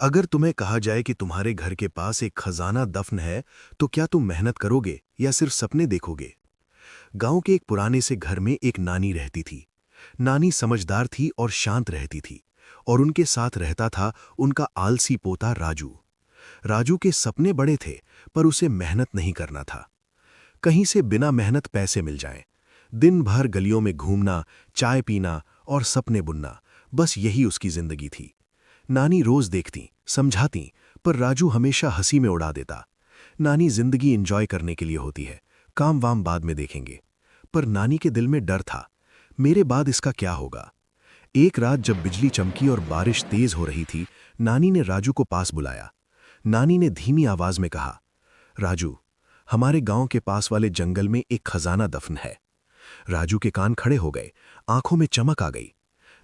अगर तुम्हें कहा जाए कि तुम्हारे घर के पास एक खजाना दफन है, तो क्या तुम मेहनत करोगे या सिर्फ सपने देखोगे? गांव के एक पुराने से घर में एक नानी रहती थी। नानी समझदार थी और शांत रहती थी, और उनके साथ रहता था उनका आलसी पोता राजू। राजू के सपने बड़े थे, पर उसे मेहनत नहीं करना था। कहीं से बिना मेहनत पैसे मिल जाएं, दिन भर गलियों में घूमना, चाय पीना और सपने बुनना, बस यही उसकी जिंदगी थी। नानी रोज देखती, समझाती, पर राजू हमेशा हंसी में उड़ा देता। नानी जिंदगी एंजॉय करने के लिए होती है, काम वाम बाद में देखेंगे। पर नानी के दिल में डर था, मेरे बाद इसका क्या होगा? एक रात जब बिजली चमकी और बारिश तेज हो रही थी, नानी ने राजू को पास बुलाया। नानी ने धीमी आवाज में कहा, राजू, हमारे गांव के पास वाले जंगल में एक खजाना दफन है। राजू के कान खड़े हो गए, आंखों में चमक आ गई।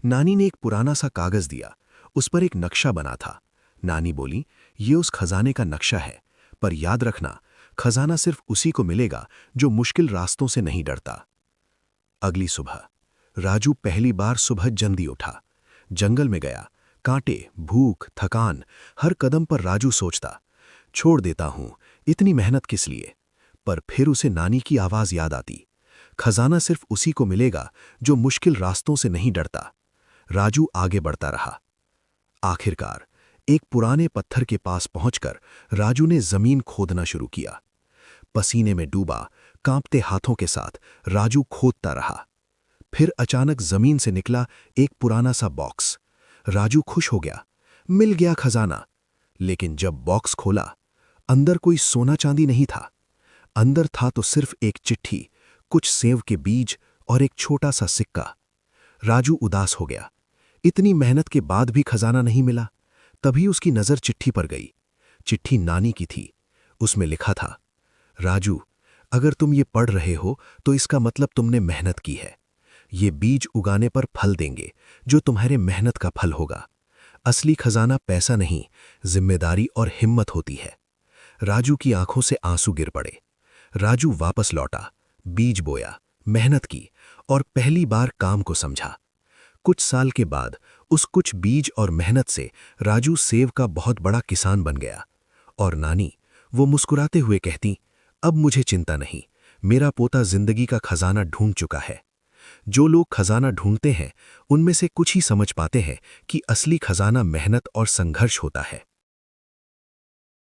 नानी ने एक पुराना सा कागज दिया, उस पर एक नक्शा बना था। नानी बोली, ये उस खजाने का नक्शा है, पर याद रखना, खजाना सिर्फ उसी को मिलेगा जो मुश्किल रास्तों से नहीं डरता। अगली सुबह राजू पहली बार सुबह जल्दी उठा, जंगल में गया। कांटे, भूख, थकान, हर कदम पर राजू सोचता, छोड़ देता हूं, इतनी मेहनत किस लिए? पर फिर उसे नानी की आवाज याद आती, खजाना सिर्फ उसी को मिलेगा जो मुश्किल रास्तों से नहीं डरता। राजू आगे बढ़ता रहा। आखिरकार एक पुराने पत्थर के पास पहुंचकर राजू ने जमीन खोदना शुरू किया। पसीने में डूबा, कांपते हाथों के साथ राजू खोदता रहा। फिर अचानक जमीन से निकला एक पुराना सा बॉक्स। राजू खुश हो गया, मिल गया खजाना। लेकिन जब बॉक्स खोला, अंदर कोई सोना चांदी नहीं था। अंदर था तो सिर्फ एक चिट्ठी, कुछ सेव के बीज और एक छोटा सा सिक्का। राजू उदास हो गया, इतनी मेहनत के बाद भी खजाना नहीं मिला। तभी उसकी नजर चिट्ठी पर गई। चिट्ठी नानी की थी। उसमें लिखा था, राजू, अगर तुम ये पढ़ रहे हो तो इसका मतलब तुमने मेहनत की है। ये बीज उगाने पर फल देंगे, जो तुम्हारे मेहनत का फल होगा। असली खजाना पैसा नहीं, जिम्मेदारी और हिम्मत होती है। राजू की आंखों से आंसू गिर पड़े। राजू वापस लौटा, बीज बोया, मेहनत की और पहली बार काम को समझा। कुछ साल के बाद उस कुछ बीज और मेहनत से राजू सेव का बहुत बड़ा किसान बन गया। और नानी, वो मुस्कुराते हुए कहती, अब मुझे चिंता नहीं, मेरा पोता जिंदगी का खजाना ढूंढ चुका है। जो लोग खजाना ढूंढते हैं, उनमें से कुछ ही समझ पाते हैं कि असली खजाना मेहनत और संघर्ष होता है।